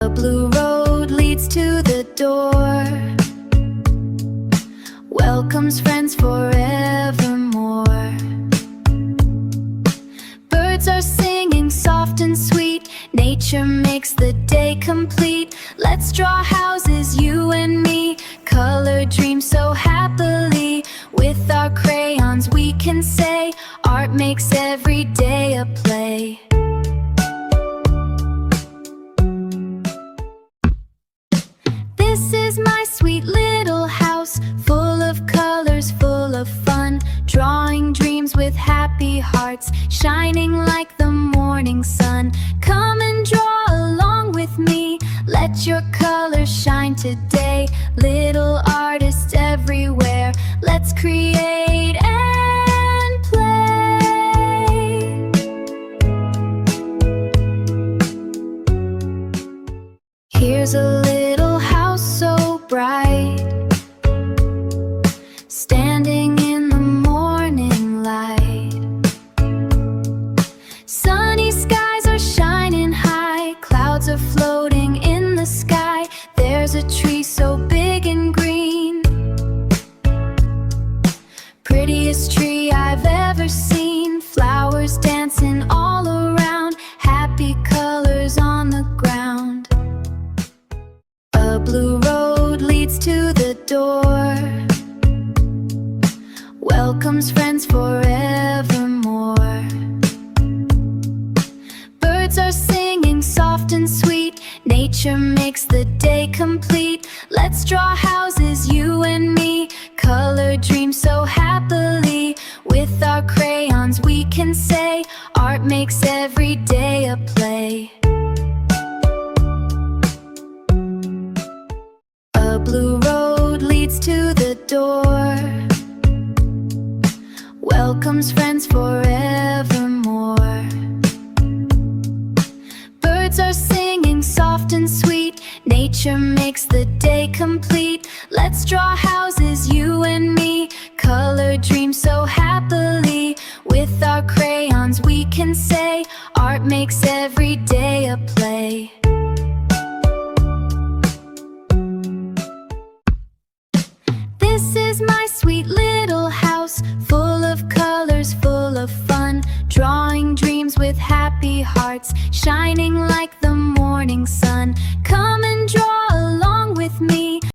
A blue road leads to the door, welcomes friends forevermore. Birds are singing soft and sweet, nature makes the day complete. Let's draw houses, you and me, color dreams so happily. With our crayons we can say, art makes every day a play. This is my sweet little house, full of colors, full of fun. Drawing dreams with happy hearts, shining like the morning sun. Come and draw along with me, let your colors shine today. Little artists everywhere, let's create and play. Here's a little house so bright, standing in the morning light. Sunny skies are shining high, clouds are floating in the sky. There's a tree so big and green, prettiest tree I've ever seen. Flowers dancing all around, happy colors on the ground. A blue road leads to the door, welcomes friends forevermore. Birds are singing soft and sweet, nature makes the day complete. Let's draw houses, you and me, color dreams so happily. With our crayons we can say, art makes every day a play. A blue road leads to the door, welcomes friends forevermore. Birds are singing soft and sweet, nature makes the day complete. Let's draw houses, you and me, color dreams so happily. With our crayons we can say, art makes every day a play. This is my sweet little house, full of colors, full of fun. Drawing dreams with happy hearts, shining like the morning sun. Come and draw